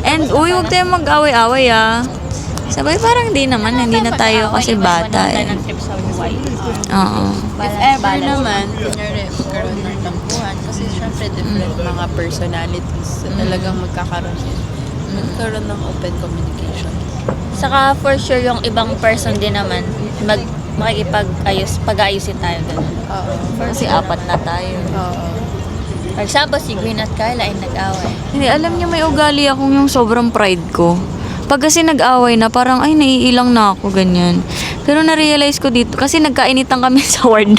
And, uy, huwag tayong mag-away-away, ah. Sabay, parang hindi naman. Hindi na tayo kasi bata, eh. ng trip sa Hawaii. Oo. If ever naman, kunyari, magkaroon ng tampuhan, kasi syempre different mga personalities na talagang magkakaroon yun. Magkaroon ng open communication. Saka for sure yung ibang person din naman pag-aayusin tayo ganun. Oo. Kasi apat na tayo. Oo. For example, si Green at Carla ay nag-away. Hindi, alam niyo may ugali akong yung sobrang pride ko. Pag kasi nag-away na, parang, ay, naiilang na ako, ganyan. Pero na-realize ko dito, kasi nagkainitan kami sa warden.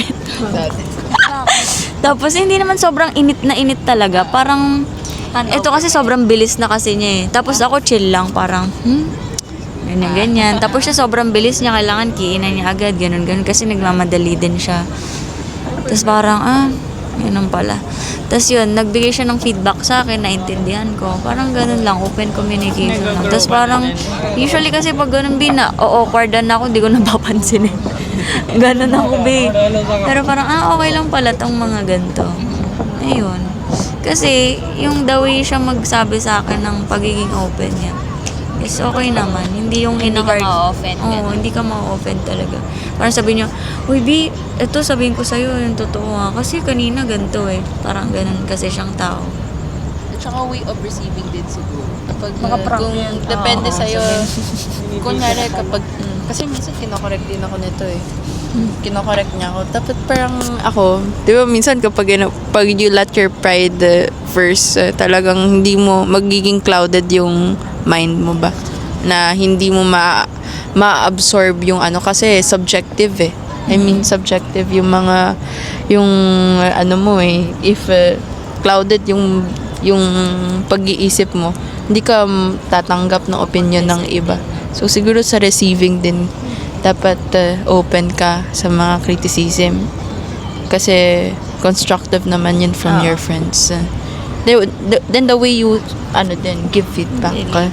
Tapos, hindi naman sobrang init na init talaga. Parang, ito kasi sobrang bilis na kasi niya eh. Tapos ako chill lang, parang, ganyan. Tapos siya sobrang bilis niya, kailangan kiinan niya agad, ganun. Kasi nagmamadali din siya. Tapos parang, ganun pala. Tapos yun, nagbigay siya ng feedback sa akin, naintindihan ko. Parang ganun lang, open communication lang. Tapos parang, usually kasi pag ganun, awkwardan na ako, hindi ko napapansin eh. Ganun ako, Pero parang, okay lang pala tong mga ganito. Ayun. Kasi, yung the way siya magsabi sa akin ng pagiging open niya, is okay naman. Hindi yung Hindi ka in-hard. ma-offend. Oo, hindi ka ma-offend talaga. Parang sabi niya, uy, ito sabihin ko sa'yo, yung totoo nga. Kasi kanina ganito eh. Parang ganun kasi siyang tao. At saka way of receiving din siguro. Kapag Makaprank kung yan. depende Oo, sa'yo, kunyari kapag, kasi minsan kinokorek din ako nito eh. Kinokorek niya ako. Dapat parang ako, di ba minsan kapag pag you let your pride first, talagang hindi mo, magiging clouded yung mind mo ba? Na hindi mo ma-absorb yung kasi subjective eh. I mean, subjective yung mga, yung mo eh. If clouded yung pag-iisip mo, hindi ka tatanggap ng opinion ng iba. So, siguro sa receiving din, dapat open ka sa mga criticism. Kasi, constructive naman yun from your friends. Then the way you, give feedback ka.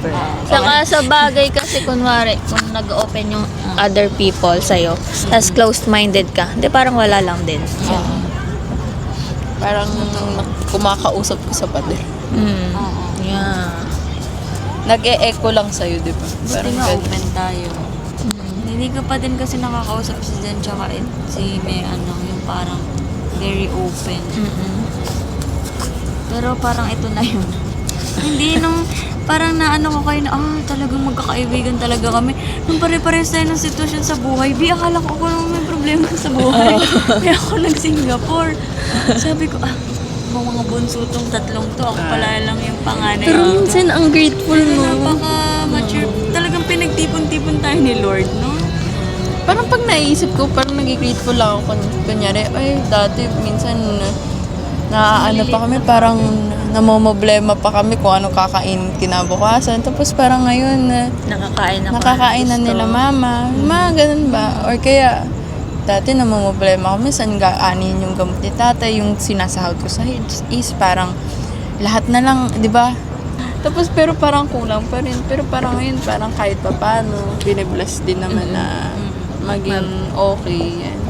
Saka sa bagay kasi, kunwari, kung nag-open yung other people sa'yo, tas closed-minded ka, di parang wala lang din. Parang kumakausap ko sa pader. Yeah. Nag-e-echo lang sa'yo, di ba? Buti Parang nga ganun. open tayo. Hindi ka pa din kasi nakakausap si Zen tsaka si May yung parang very open. Pero parang ito na yun. Hindi nung parang naano ko kayo na talagang magkakaibigan talaga kami. Nung pare-pares tayo ng sitwasyon sa buhay, akala ko nung may problema sa buhay. Kaya ako nag-Singapore. Sabi ko, mga bunso tong tatlong to, ako pala lang yung panganay. Pero minsan ang grateful mo. Napaka-mature. Talagang pinagtipon-tipon tayo ni Lord, no? Parang pag naisip ko, parang nagigrateful lang ako. Kunyari, dati minsan pa kami, parang namomoblema pa kami kung ano kakain kinabukasan. Tapos parang ngayon, nakakain na nila mama. Ganun ba? Or kaya, dati namomoblema kami, saan gaanin yung gamot ni tatay, yung sinasahod ko sa is parang lahat na lang, di ba? Tapos pero parang kulang pa rin. Pero parang ngayon, parang kahit pa paano, binibless din naman na maging okay. Yan.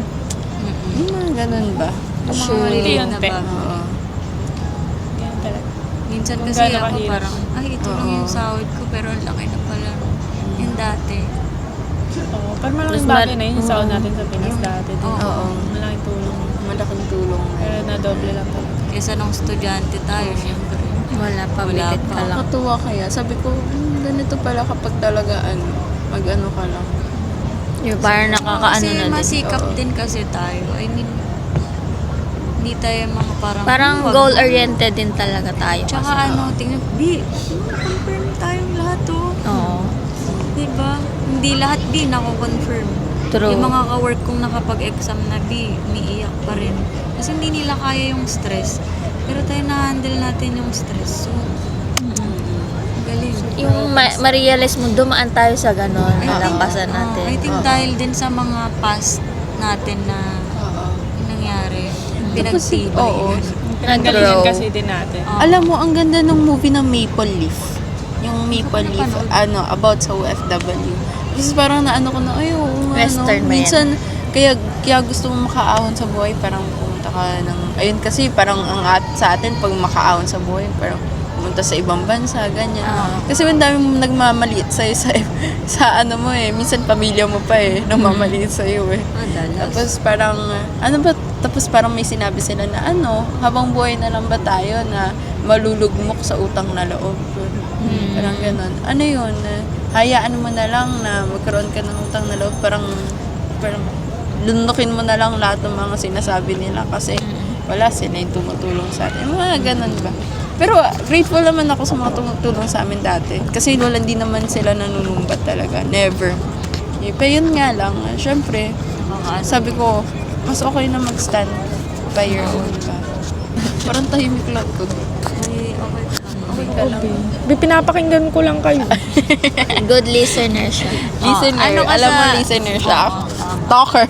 Ganun ba? Sure. Yun Na pe. ba? Oo. Yan talaga. Minsan Kung kasi gaano ako kahirap. parang, ito lang yung sahod ko, pero ang laki na pala. Yung dati. Oo, pero malaking Mas bagay na yun yung sahod natin sa Pinas dati. Din. Oo. Malaking tulong. Malaking tulong. Pero na-double lang talaga. Kesa nung estudyante tayo, syempre. Wala pa, Wala bitit pa. ka lang. Nakakatuwa kaya. Sabi ko, ganito pala kapag talaga mag-ano ka lang. Yung parang nakakaano Kasi na din. masikap Oo. din kasi tayo. I mean, hindi tayo mga Parang wag- goal-oriented din talaga tayo. Tsaka kasi. tingnan, confirm tayong lahat Oo. Diba? Hindi lahat nako-confirm. True. Yung mga ka-work kong nakapag-exam na umiiyak pa rin. Kasi hindi nila kaya yung stress. Pero tayo na-handle natin yung stress. So, galing. Yung ma-realize mo, dumaan tayo sa gano'n, nalampasan natin. I think dahil din sa mga past natin na nangyari, pinagtibay. Oo. Pinanggalingan kasi din natin. Alam mo, ang ganda ng movie ng Maple Leaf. Yung Maple Leaf, about sa OFW. Kasi parang naano ko na, Western ba yan? minsan, kaya gusto mong makaahon sa buhay, parang pumunta ka ng, ayun kasi parang sa atin, pag makaahon sa buhay, parang pumunta pumunta sa ibang bansa, ganyan. Ah. Kasi ang dami mong nagmamaliit sa'yo sa ano mo eh. Minsan pamilya mo pa eh, nagmamaliit sa'yo eh. Tapos parang, tapos parang may sinabi sila na habang buhay na lang ba tayo na malulugmok sa utang na loob. Parang ganon. Ano yun? Hayaan mo na lang na magkaroon ka ng utang na loob. Parang lundukin mo na lang lahat ng mga sinasabi nila kasi wala sila yung tumutulong sa atin. Mga ganon ba? Pero grateful naman ako sa mga tumutulong sa amin dati. Kasi wala din naman sila nanunumbat talaga. Never. Pero yun nga lang, syempre, sabi ko, mas okay na mag-stand by your own ka. Parang tahimik lang ko. Okay ka lang. Pinapakinggan ko lang kayo. Good listener siya. Listener, ano ka alam mo sa- listener siya. Talker.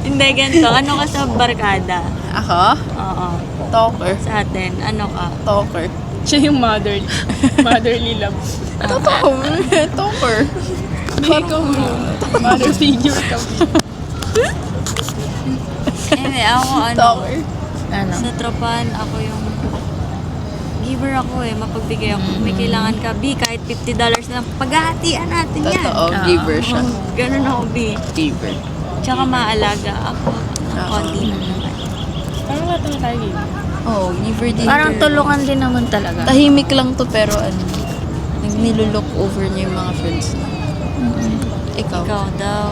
Hindi, ganito. Ano ka sa barkada? Ako? Oo. Talker. Sa atin, ano ka? Talker. Siya yung motherly love. Totoo. Talker. Ikaw mother figure ka. Hindi, ako Talker. Ano? Sa tropahan, ako yung giver ako eh. Mapagbigay ako. Kung may kailangan ka, B, kahit $50 na lang, paghahatian natin yan. Totoo. Giver siya. Ganun ako, B. Giver. Tsaka maalaga ako ng konti na naman. Parang lahat na tayo yun. Oh, giver din. Parang girl. tulungan din naman talaga. Tahimik lang to pero nilulook over niya yung mga friends niya. Ikaw. Ikaw daw.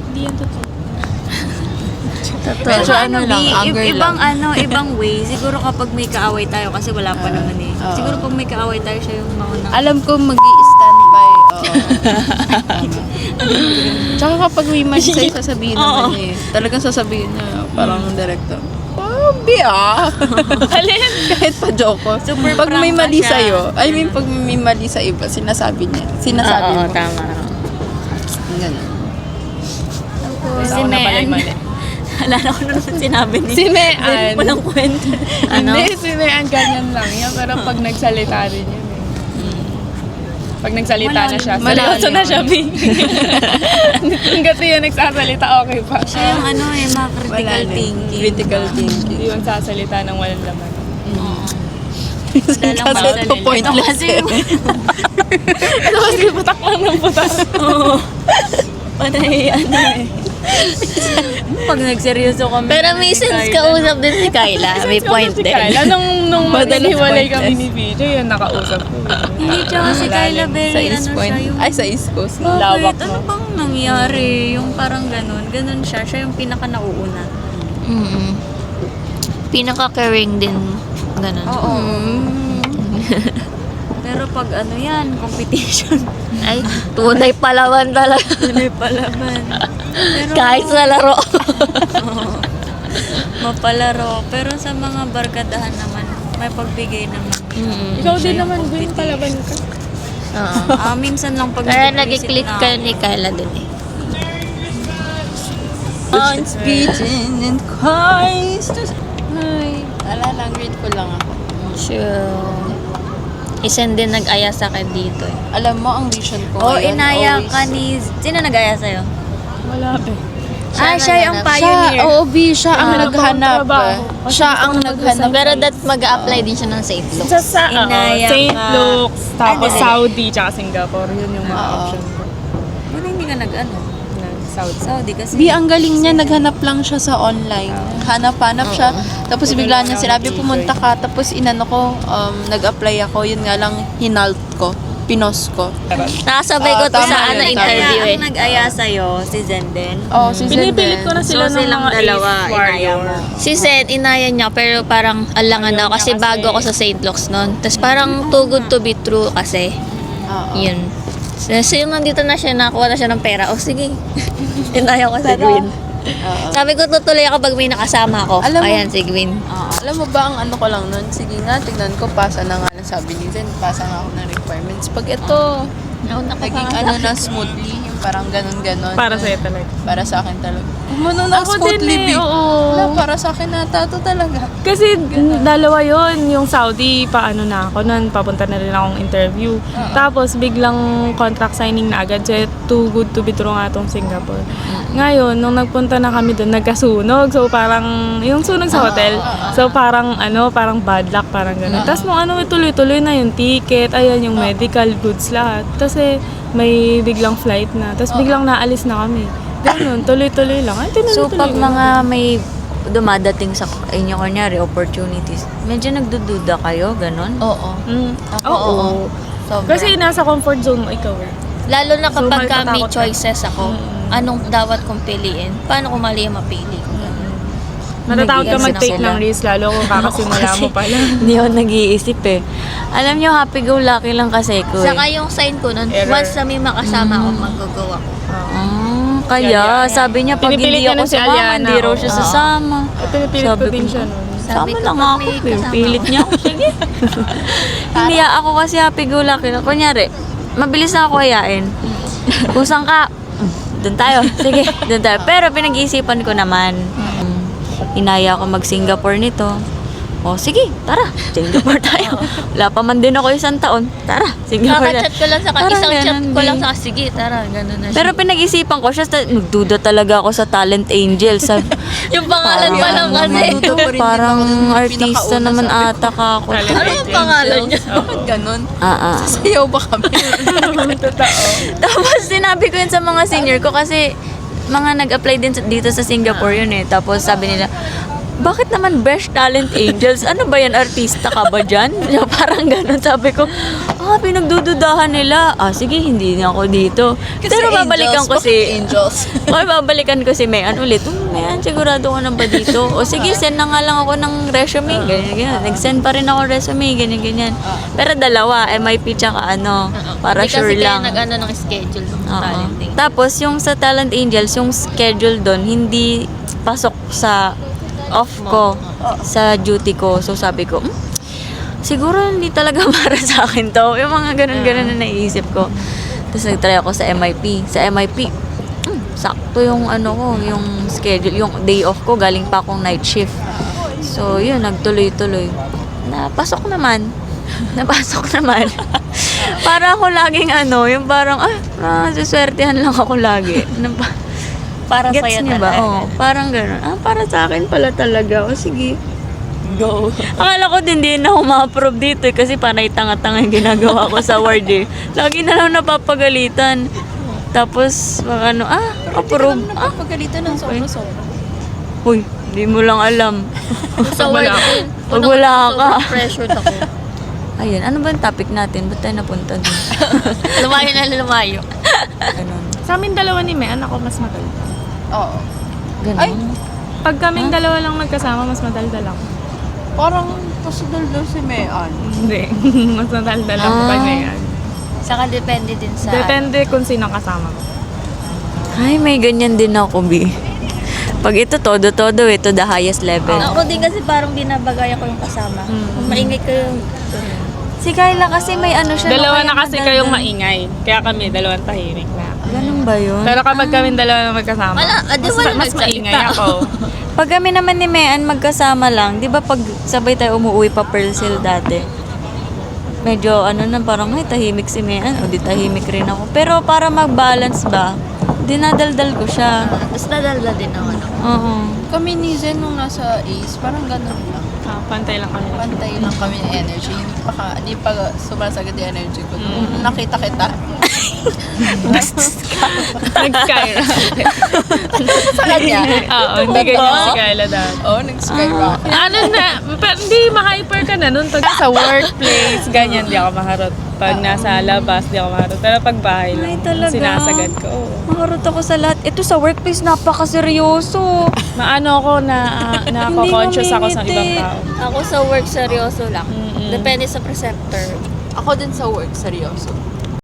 Hindi yan totoo. Medyo Pero ano lang, B, anger ibang lang. ibang way. Siguro kapag may kaaway tayo, kasi wala pa naman eh. oo. Siguro pag may kaaway tayo, siya yung maunang. Alam ko mag-i-standby. Tsaka kapag may mali sa'yo, sasabihin naman niya eh. Talagang sasabihin niya, parang director. Oh, Bia! Kahit pa joke ko. Super Pag may prank mali ka siya. sa'yo, I mean, pag may mali sa iba, sinasabi niya. Sinasabi Oo, mo. tama. Ganun. Si Ako na pala yung Mean. mali. Alala ko na naman sinabi ni. Si Mean. Walang kwento. Ano? Hindi, si Mean ganyan lang yan. Pero pag nagsalita rin yun eh. Pag nagsalita na siya, Malalim. seryoso na siya, Bing. Hanggat yun nagsasalita, okay pa. Siya yung ano eh, mga critical Wala na. thinking. Critical thinking. Hindi yung sasalita ng walang laman. Madalang Kasi magsalita. ito pointless Kasi eh. Ito kasi putak lang ng putas. panay ano eh. Pag nagseryoso kami. Pero may sense kausap din si Kyla. May point din. Kaya nung Madalas maghiwalay kami pointless. ni VJ, yun nakausap ko. Hindi, tsaka si Kyla Sa very East ano Point. siya yung... Ay, sa East Coast. Bakit? Lawak, no? Ano bang nangyari? Yung parang ganun. Ganun siya. Siya yung pinaka nauuna. Pinaka-caring din. Ganun. Oo. Pero pag ano yan, competition. Ay, tunay palawan talaga. Tunay palaban. Pero, Kahit sa laro. mapalaro. Pero sa mga barkadahan naman, may pagbigay naman. Ikaw din naman, Gwen, palaban ka. Oo. Minsan lang pag Kaya nag-visit nag-click na kayo ako. ni Kyla din eh. Hearts beating in Christ. Ay, ala lang, grateful lang ako. Sure. Isang din nag-aya sa akin dito eh. Alam mo, ang vision ko Oh, ngayon, inaya always- ka ni... Sino nag-aya sa'yo? Wala ba? Siya yung naghanap. pioneer. Oo, B, siya ang Ah, naghanap. trabaho. Siya ang naghanap. Pero that mag-a-apply din siya ng safe look. Sa Inaya St. ka. Luke's, tapos Ano? Saudi, tsaka Singapore. Yun yung mga Oo. option ko. Ano hindi ka nag-ano? Saudi. Saudi kasi. B, ang galing niya, naghanap lang siya sa online. Hanap-hanap siya. Tapos bigla niya sinabi, pumunta ka. Tapos inano ko, nag-apply ako. Yun nga lang, hinalt ko. Pinos ko. Nakasabay ko to Tama sa yun, tama. interview Kaya eh. ang nag-aya sa'yo, si Zenden. Oh, si Pinipilit ko na sila So, ng silang mga dalawa, ace inaya warrior. mo. Si Seth, inaya niya, pero parang alangan daw kasi Ayaw niya bago ako sa St. Luke's noon. Tapos parang too good to be true kasi. Oo. Yun. So yung nandito na siya, nakakuha na siya ng pera. O sige, inaya ko si Gwen. Oo. Sabi ko, tutuloy ako pag may nakasama ako. Alam mo- Ayan, si Gwen. Alam mo ba ang ano ko lang nun? Sige nga, tignan ko, pasa na nga lang sabi ni Zen, pasa nga ako ng requirements. Pag ito, naging ano na smoothly, yung Parang ganun-ganon. Para sa'yo talaga. Para sa akin talaga. Umano na Ako Scott din Libby. oo. Wala, para sa akin nata to talaga. Kasi dalawa yon yung Saudi, paano na ako nun, papunta na rin akong interview. Tapos biglang contract signing na agad. So, too good to be true nga itong Singapore. Ngayon, nung nagpunta na kami doon, nagkasunog. So parang, yung sunog sa hotel. So parang parang bad luck, parang gano'n. Tapos nung tuloy-tuloy na yung ticket, ayan, yung medical goods lahat. Tapos may biglang flight na. Tapos biglang naalis na kami. Ganun, tuloy-tuloy lang. Ay, So, tinuloy-tuloy pag lang. mga may dumadating sa inyo, kunyari, opportunities, medyo nagdududa kayo, ganon? Oo. Oo. oo. Sobra. Kasi nasa comfort zone mo ikaw eh. Lalo na So, kapag may may katakot ka. choices ako, anong dapat kong piliin? Paano ko mali yung mapili ko? Matatakot ka Nag-iisip mag-take sila. ng risk, lalo kung kakasimula mo pa lang. Hindi ako nag-iisip eh. Alam nyo, happy-go-lucky lang kasi ko eh. Saka yung sign ko nun, Error. once na may makasama ako, mag-go ako. Kaya, sabi niya, pag Pinipilit hindi niya ako nun si sumama, Aliana, hindi raw oo. siya sasama. At pinipilit ko Sabi din ko, siya nun. Sabi Sama ko, lang pag ako. may kasama Pilit ako. niya ako. Sige. Hindi ako kasi happy-go-lucky lang. Kunyari, mabilis na ako hayain. Kung saan ka, doon tayo. Sige, doon tayo. Pero pinag-iisipan ko naman. Inaya ako mag-Singapore nito. O sige, tara, Singapore tayo. Wala pa man din ako 1 taon. Tara, Singapore tayo. Kakachat ko lang sa Parang isang chat ganun ko lang din. sa sige, tara, gano'n na siya. Pero pinag-isipan ko siya, nagduda talaga ako sa Talent Angel. yung pangalan pa lang kasi. Matuto pa rin din Parang ako nung artista pinakauna, naman sabi ko, ata ka ako. Talent Ano ang agent. pangalan niya? Bakit ganun? Ah. Sayaw ba kami? Totoo. Tapos sinabi ko yun sa mga senior ko kasi mga nag-apply din dito sa Singapore yun eh. Tapos sabi nila, bakit naman Best Talent Angels? Ano ba yan? Artista ka ba dyan? Parang ganun. Sabi ko, pinagdududahan nila. Sige, hindi na ako dito. Pero babalikan ko si... Angels. babalikan ko si Mayan ulit. Mayan, sigurado ko na ba dito? O sige, send na nga lang ako ng resume. Ganyan. Nag-send pa rin ako resume. Ganyan. Pero dalawa, MIP tsaka para Hindi sure kasi lang. kaya nag-ano ng schedule ng Oo. talenting. Tapos yung sa Talent Angels, yung schedule doon, hindi pasok sa off ko, sa duty ko. So sabi ko, siguro hindi talaga para sa akin to. Yung mga ganun-ganun na naisip ko. Tapos nag-try ako sa MIP. Sa MIP, sakto yung yung schedule, yung day off ko, galing pa akong night shift. So yun, nagtuloy-tuloy. Napasok naman. Para ako laging yung parang, suswertehan lang ako lagi. Para Gets sa'yo niyo ba? talaga. Oo, parang gano'n. Para sa akin pala talaga. O sige, go. Akala ko din ako ma-approve dito kasi panay tanga-tanga yung ginagawa ko sa ward eh. Lagi na lang napapagalitan. Tapos, approve. Napapagalitan ng sobra-sobra. Uy, di mo lang alam. Sa work din. Pag wala ka. Pressured ako. Ayun, ano ba yung topic natin? Ba't tayo napunta dun? Lumayo na lumayo. Ganun. Sa amin dalawa ni Mayan, ako mas madaldal. Oo. Ganun. Ay, Pag kaming dalawa lang magkasama, mas madaldal ako. parang pasadal daw si Mayan. Hindi. Mas madaldal ako pag Mayan. Saka depende din sa... Depende kung sino kasama ko. Ay, may ganyan din ako, Bi. Pag ito, todo-todo, ito the highest level. Ako din kasi parang binabagay ako yung kasama. Kung maingay ko yung... Si Kyla kasi may siya. Dalawa kaya na kasi madaldal. kayong maingay. Kaya kami, dalawang tahimik na. Ganun ba yun? Pero kapag kami dalawa na magkasama, wala mas maingay ako. Pag kami naman ni Mayan magkasama lang, di ba pag sabay tayo umuwi pa Pearl Hill dati, medyo parang tahimik si Mayan, o di tahimik rin ako. Pero para mag-balance ba, dinadaldal ko siya. Tapos nadalda din ako. Oo. Kami ni Zen nung nasa Ace, parang ganun lang. Pantay lang kami. Pantay lang kami ng energy. Hindi pa sumasagot yung energy ko. Nung nakita kita. Nag-skyrocket. Sa kanya. Oo, hindi ganyan si Kyla dati. Oo, nag-skyrocket. Pero hindi ma-hyper ka na nun. Pag sa workplace, ganyan, di ako maharot. Pag nasa labas, di ako maharot. Pero pag bahay lang, Ay, talaga? sinasagad ko. Oo. Makarot ako sa lahat. Ito sa workplace, napakaseryoso. Maano ako na nako-conscious ako sa ibang mamingiti. tao. Ako sa work seryoso lang. Depende sa preceptor. Ako din sa work, seryoso.